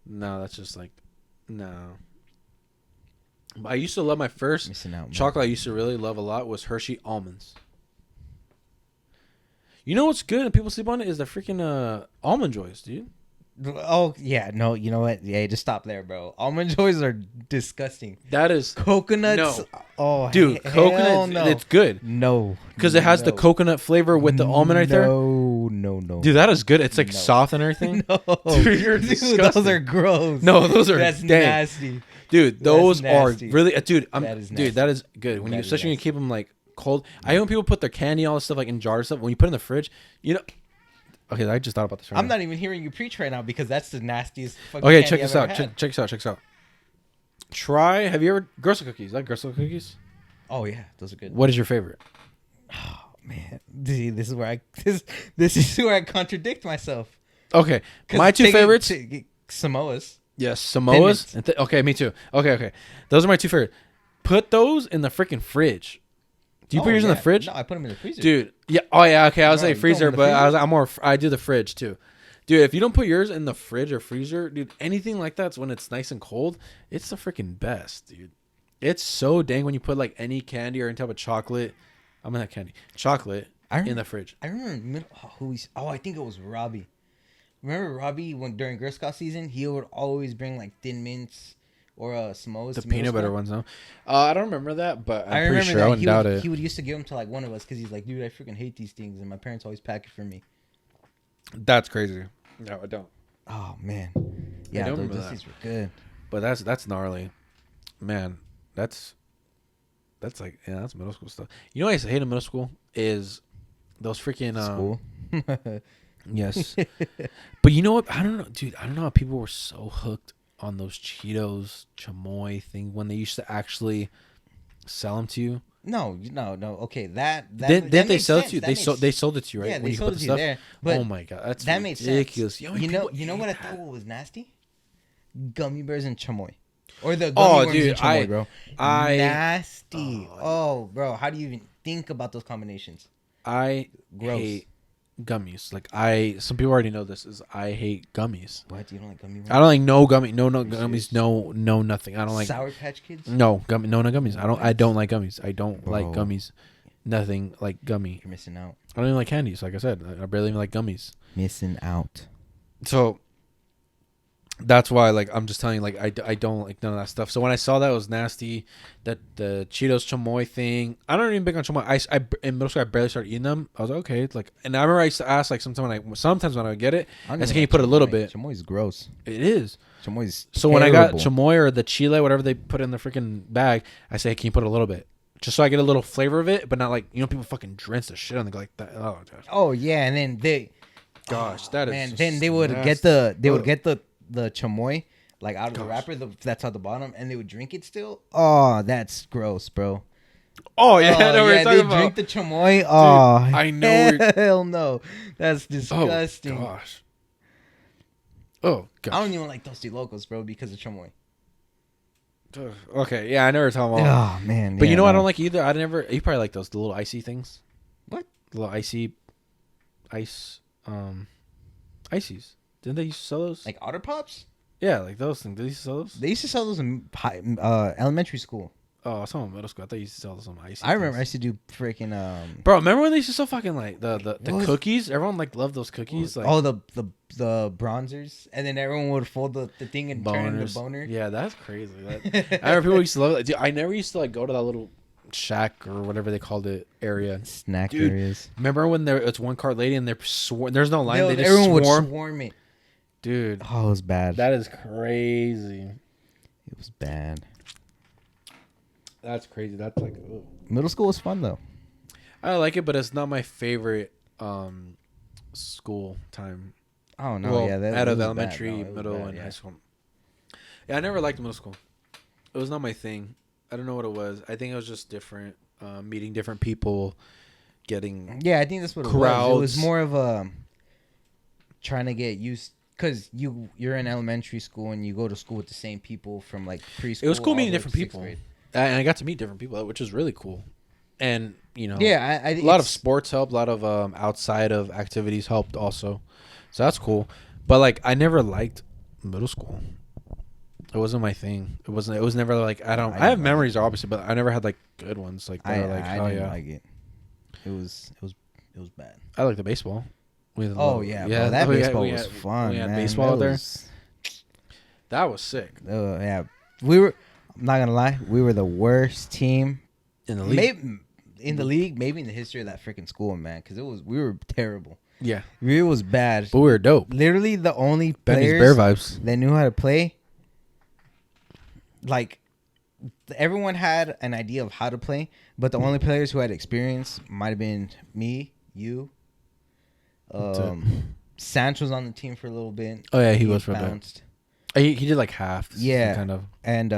No, that's just like no. I used to love my first chocolate. I used to really love a lot was Hershey almonds. You know what's good and people sleep on it is the freaking almond joys, dude. Oh yeah, no, you know what? Yeah, just stop there, bro. Almond joys are disgusting. That is coconuts. No. Oh, dude, coconut. No. It's good. No, because it has the coconut flavor with the almond right there. No. Dude, that is good. It's like soft and everything. No, dude, those are gross. No, those are that's nasty. Dude, those are really, dude. That is good. When especially when you keep them like cold. I know when people put their candy, all this stuff like in jars, stuff. When you put it in the fridge, Okay, I just thought about this. I'm not even hearing you preach right now because that's the nastiest. Okay, check this out. Check this out. Try. Have you ever Girl Scout cookies? Like Girl Scout cookies? Oh yeah, those are good. What is your favorite? Oh man, this is where I contradict myself. Okay, my two favorites. Samoas. Yes, Samoas. Okay, me too. Okay. Those are my two favorite. Put those in the freaking fridge. Do you put yours in the fridge? No, I put them in the freezer. Dude, yeah. Oh, yeah, okay. I was saying freezer, but I do the fridge, too. Dude, if you don't put yours in the fridge or freezer, dude, anything like that's when it's nice and cold, it's the freaking best, dude. It's so dang when you put, like, any candy or any type of chocolate. I'm not candy. Chocolate in the fridge. I remember I think it was Robbie. Remember Robbie during Girl Scout season, he would always bring, like, Thin Mints. Or Samoas. The peanut butter ones, though. I don't remember that, but I'm pretty sure I wouldn't doubt it. He would used to give them to like one of us because he's like, dude, I freaking hate these things, and my parents always pack it for me. That's crazy. No, I don't. Oh man, I yeah, don't those remember that. things were good. But that's gnarly, man. That's like that's middle school stuff. You know what I used to hate in middle school is those freaking School. yes. But you know what? I don't know, dude. I don't know how people were so hooked on those Cheetos chamoy thing when they used to actually sell them to you. No. Okay, that Didn't they makes sell it sense. to you? That They makes, sold it to you, right? Yeah, When they you sold put it the to you stuff. there. But Oh my god, that's that makes ridiculous. sense. You know what I thought was nasty? Gummy bears and chamoy. Or the gummy worms and chamoy, bro. Nasty. Oh, bro. How do you even think about those combinations? I Gross. hate gummies. Like some people already know this is I hate gummies. What? You don't like gummy worms? I don't like no gummies, serious? no nothing. I don't like Sour Patch Kids? no gummies. I don't like gummies. I don't like Bro. gummies. Nothing like gummy. You're missing out. I don't even like candies. Like I said, I barely even like gummies. Missing out. So that's why, like, I'm just telling you, like, I don't like none of that stuff. So when I saw that it was nasty, that the Cheetos chamoy thing, I don't even big on chamoy. I in middle school I barely started eating them. I was like, okay, it's like, and I remember I used to ask like sometimes when I would get it, I said, can you put a little bit? Chamoy's gross. It is. Chamoy's so terrible. when I got chamoy or the chile, whatever they put in the freaking bag, I say, hey, can you put a little bit? Just so I get a little flavor of it, but not like, people fucking drench the shit on the go like that. Oh gosh. Oh yeah, and then That is. man. Then they would nasty. get the chamoy like out of the wrapper that's at the bottom, and they would drink it still. Oh, that's gross, bro. Oh yeah, I know what you're they talking about. drink the chamoy. Oh, I know. Hell no, that's disgusting. Oh gosh. Oh gosh. I don't even like Toasty Locos, bro, because of chamoy. Okay, yeah, I know what you're talking about. Oh man, But yeah, you know what I no. don't like either? You probably like the little icy things. What? The little ices. Ices. Didn't they used to sell those? Like Otter Pops? Yeah, like those things. Did they used to sell those? They used to sell those in elementary school. Oh, I was talking about middle school. I thought you used to sell some icy. I remember I things. used to do freaking Bro, remember when they used to sell fucking like the What? cookies? Everyone like loved those cookies. Like the bronzers, and then everyone would fold the thing and turn it into boner. Yeah, that's crazy. I remember people used to love it. Dude, I never used to like go to that little shack or whatever they called it area. Snack Dude, areas. Remember when it's one cart lady and there's no line. They just everyone would swarm. swarm it. Dude, Oh, it was bad. that is crazy. It was bad. That's crazy. That's like, ugh. Middle school was fun though. I like it, but it's not my favorite school time. Oh no, Well, yeah, out of was elementary, bad. No, it was middle, bad, and yeah. high school. Yeah, I never liked middle school. It was not my thing. I don't know what it was. I think it was just different. Meeting different people, getting Yeah, I think that's what it was. It crowds. was more of a trying to get used, because you're in elementary school and you go to school with the same people from like preschool. It was cool all the meeting way different to sixth people, grade. and I got to meet different people, which was really cool. And Yeah, a lot of sports helped. A lot of outside of activities helped also, so that's cool. But like, I never liked middle school. It wasn't my thing. It wasn't. It was never like I don't. I have memories obviously, but I never had like good ones. Like that were like, I oh didn't yeah, like it. It was bad. I like the baseball. Yeah, bro, that baseball was fun. We had man. baseball That there. was- That was sick yeah, we were. I'm not gonna lie, we were the worst team in the league. maybe in the league, maybe in the history of that freaking school, man. Because we were terrible. Yeah, It was bad. but we were dope. Literally, the only Benny's players Bear vibes. that knew how to play, like, everyone had an idea of how to play, but the only players who had experience might have been me, you. Sanch was on the team for a little bit. Oh yeah, he was for a bit. bounced. He did like half. Yeah, kind of. And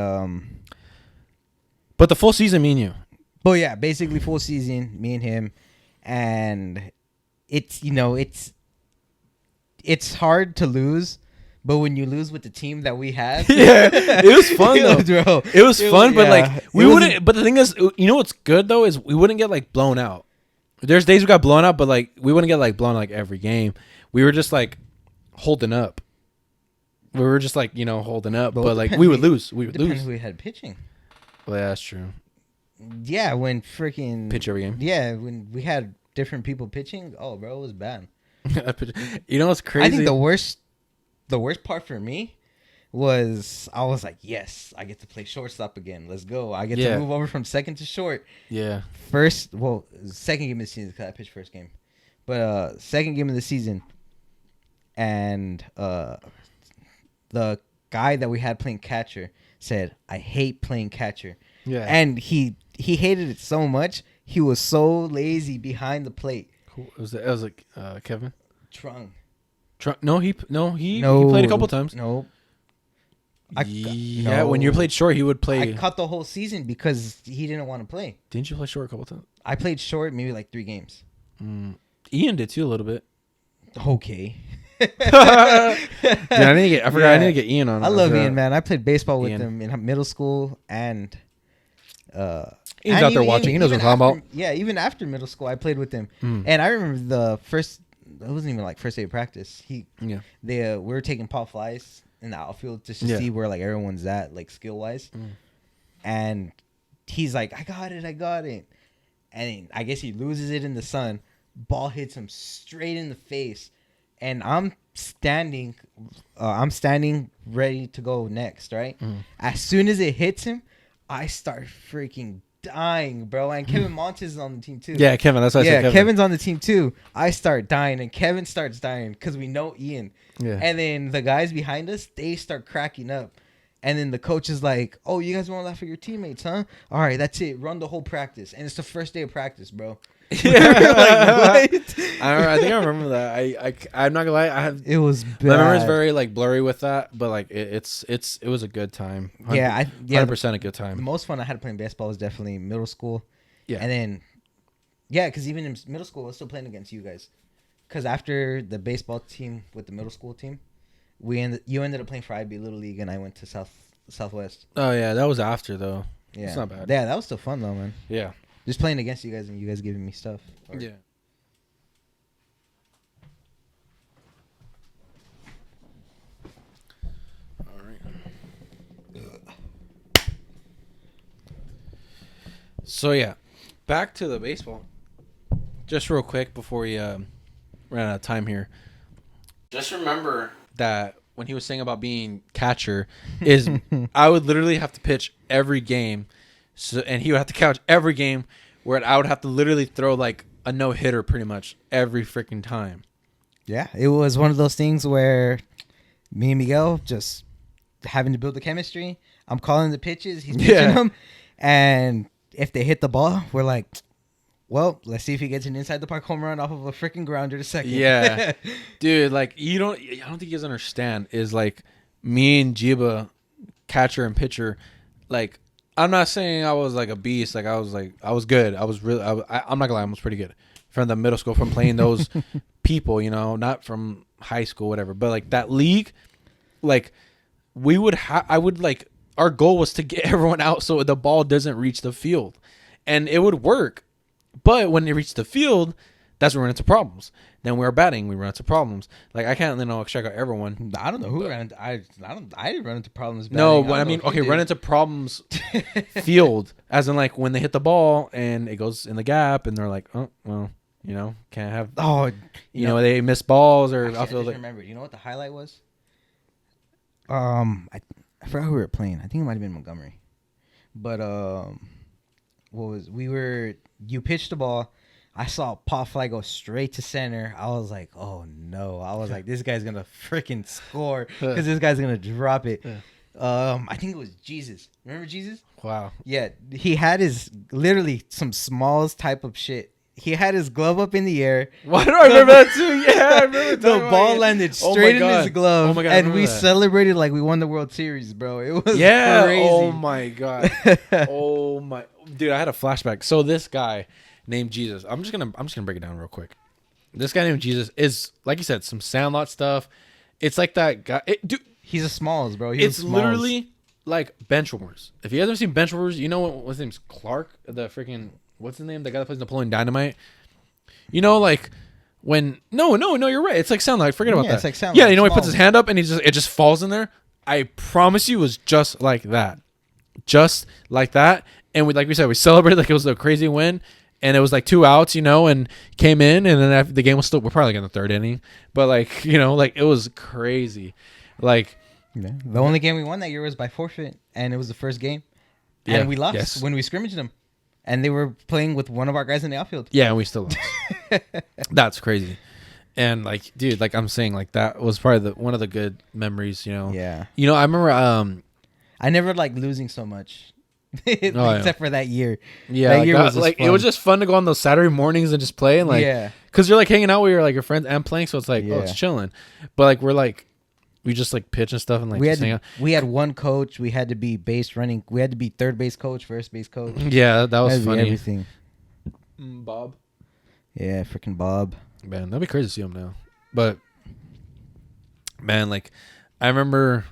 But the full season, me and you. but yeah, basically full season, me and him, and it's it's hard to lose, but when you lose with the team that we had, Yeah, it was fun though. bro. It was fun, but like we It wouldn't. wasn't- But the thing is, you know what's good though is we wouldn't get like blown out. There's days we got blown out, but like we wouldn't get like blown out, like every game. We were just like holding up. We were just like holding up, but like we would lose. We would Depends lose. who we had pitching. Well, yeah, that's true. Yeah, when freaking Pitch every game. Yeah, when we had different people pitching, oh, bro, it was bad. You know what's crazy? I think the worst part for me was I was like, yes, I get to play shortstop again. Let's go. I get to move over from second to short. Yeah. Second game of the season because I pitched first game, but second game of the season, and the guy that we had playing catcher said, "I hate playing catcher." Yeah. And he hated it so much. He was so lazy behind the plate. Cool. It was like Kevin. Trung. No, he played a couple times. No. Yeah, when you played short, he would play. I cut the whole season because he didn't want to play. Didn't you play short a couple times? I played short maybe like 3 games. Ian did too a little bit. Okay. Dude, I forgot I need to get Ian on. I love Ian, man. I played baseball with him in middle school and Ian's out there watching. He knows what I'm talking about. Yeah, even after middle school, I played with him. And I remember the first. It wasn't even like first day of practice. We were taking pop flies in the outfield just to see where like everyone's at, like skill wise. And he's like, I got it. And I guess he loses it in the sun. Ball hits him straight in the face. And I'm standing ready to go next, right? As soon as it hits him, I start freaking dying, bro. And Kevin Montes is on the team too. Yeah, Kevin. That's why I said Kevin. Kevin's on the team too. I start dying, and Kevin starts dying because we know Ian. Yeah. And then the guys behind us, they start cracking up. And then the coach is like, "Oh, you guys want to laugh at your teammates, huh? All right, that's it. Run the whole practice." And it's the first day of practice, bro. Yeah. Like, what? I think I remember that. I'm not gonna lie. It was bad. My memory is very like blurry with that, but like it was a good time. 100% a good time. The most fun I had playing baseball was definitely middle school. Yeah. And then, because even in middle school, I was still playing against you guys. Because after the baseball team with the middle school team, you ended up playing for IB Little League, and I went to Southwest. Oh yeah, that was after though. Yeah, it's not bad. Yeah, that was still fun though, man. Yeah, just playing against you guys and you guys giving me stuff. Yeah. All right. So yeah, back to the baseball. Just real quick before we run out of time here. Just remember that when he was saying about being catcher, is I would literally have to pitch every game, and he would have to catch every game, where I would have to literally throw like a no hitter pretty much every freaking time. Yeah, it was one of those things where me and Miguel just having to build the chemistry. I'm calling the pitches, he's pitching them, and if they hit the ball, we're like, well, let's see if he gets an inside the park home run off of a freaking grounder to second. Yeah. Dude, like I don't think you guys understand is like me and Jiba, catcher and pitcher, like I'm not saying I was like a beast, like I was good. I'm not gonna lie, I was pretty good from the middle school, from playing those people, not from high school, whatever. But like that league, like our goal was to get everyone out so the ball doesn't reach the field, and it would work. But when it reached the field, that's when we run into problems. Then we were batting, we run into problems. Like I can't, check out everyone. I don't know who ran into. I didn't run into problems. Batting. No, but I mean, run into problems. Field, as in like when they hit the ball and it goes in the gap, and they're like, oh well, can't have. Oh, they miss balls or. Actually, I just remembered. You know what the highlight was? I forgot who we were playing. I think it might have been Montgomery, but you pitched the ball. I saw a pop fly go straight to center. I was like, oh no. I was like, this guy's going to freaking score because this guy's going to drop it. I think it was Jesus. Remember Jesus? Wow. Yeah. He had literally some smallest type of shit. He had his glove up in the air. Why do I remember that too? Yeah, I remember the ball landed straight in his glove. Oh my God, and we celebrated like we won the World Series, bro. It was crazy. Oh my God. Oh my. Dude, I had a flashback. So this guy named Jesus. I'm just gonna break it down real quick. This guy named Jesus is, like you said, some Sandlot stuff. It's like that guy. Dude, he's a Smalls, bro. It's literally like Benchwarmers. If you guys ever seen Benchwarmers, you know what's his name's Clark. The freaking what's his name? The guy that plays Napoleon Dynamite. Like when no, you're right. It's like Sandlot. Forget about that. It's like Sandlot. Yeah, he puts his hand up and it just falls in there. I promise you, it was just like that, And like we said, we celebrated like it was a crazy win. And it was like 2 outs, and came in, and then after the game was we're probably like in the third inning, but like it was crazy, like the only game we won that year was by forfeit, and it was the first game, and we lost when we scrimmaged them, and they were playing with one of our guys in the outfield. Yeah, and we still lost. That's crazy, And like, dude, like I'm saying, like that was probably one of the good memories, you know. Yeah. You know, I remember I never liked losing so much. Except for that year. Yeah, that year was like fun. it was just fun to go on those Saturday mornings and just play and like, yeah, because you're like hanging out with your like your friends and playing, so it's like oh, it's chilling. But like we just like pitch and stuff and like we had one coach. We had to be base running. We had to be third base coach, first base coach. Yeah, that was funny. Everything. Bob. Yeah, freaking Bob. Man, that'd be crazy to see him now. But man, like I remember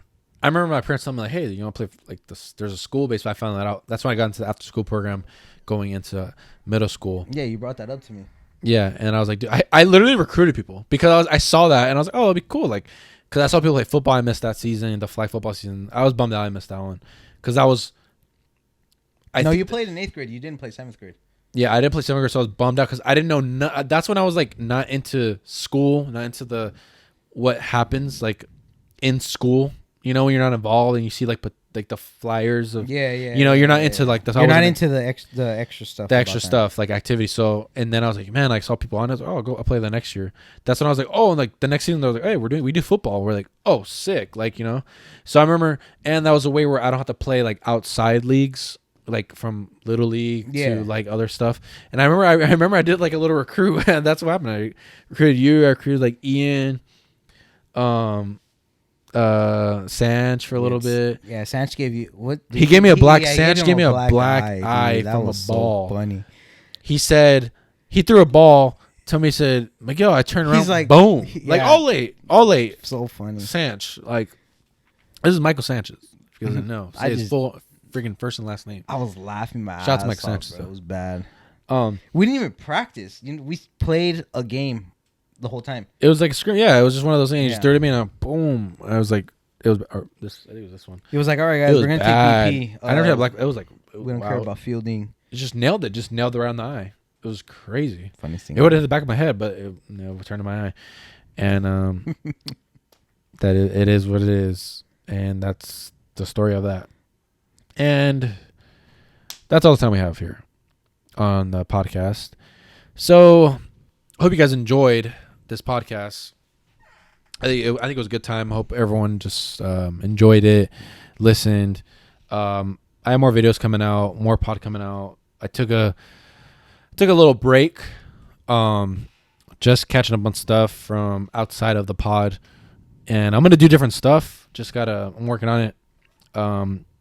my parents telling me like, hey, you want to play like this? There's a school base. I found that out. That's when I got into the after school program, going into middle school. Yeah, you brought that up to me. Yeah, and I was like, dude, I literally recruited people because I saw that and I was like, oh, it'd be cool, like, because I saw people play football. I missed that season, the flag football season. I was bummed out I missed that one because that was. You played in 8th grade. You didn't play 7th grade. Yeah, I didn't play 7th grade, so I was bummed out because I didn't know. That's when I was like not into school, not into what happens like in school. You know, when you're not involved and you see like the flyers of you're not into like the you're not into the extra stuff. The extra stuff like activity. So and then I was like, man, I saw people on it. Oh, I'll play the next year. That's when I was like, oh, and like the next season they were like, hey, we do football. We're like, oh, sick, like you know. So I remember, and that was a way where I don't have to play like outside leagues, like from little league to like other stuff. And I remember I did like a little recruit, and that's what happened. I recruited you. I recruited like Ian. Sanch for a little bit. Yeah, Sanch gave you what? He gave me a black. Sanch gave me a black eye from a ball. So funny. He said he threw a ball. Tommy said, Miguel, I turned around. He's like, boom, like all late. So funny. Sanch, like this is Michael Sanchez. If you doesn't know, say his full freaking first and last name. I was laughing my ass Shout out to Michael Sanchez. It was bad. We didn't even practice. We played a game. The whole time it was like a screen. Yeah, it was just one of those things. You just threw it at me and boom. I was like, it was this. I think it was this one. He was like, all right, guys, we're gonna take BP. I never had black. It was like we don't care about fielding. It just nailed it. Just nailed around the eye. It was crazy. Funny thing. It would have hit the back of my head, but it turned to my eye, and that it is what it is, and that's the story of that, and that's all the time we have here on the podcast. So, I hope you guys enjoyed this podcast. I think it was a good time. I hope everyone just enjoyed it, listened. I have more videos coming out, more pod coming out. I took a little break, just catching up on stuff from outside of the pod, and I'm gonna do different stuff. I'm working on it.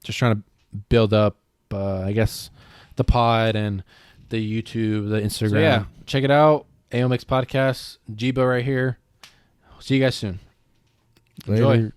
Just trying to build up, I guess, the pod and the YouTube, the Instagram. So yeah, check it out. Ayo Migs Podcast, Jiba right here. See you guys soon. Enjoy. Later.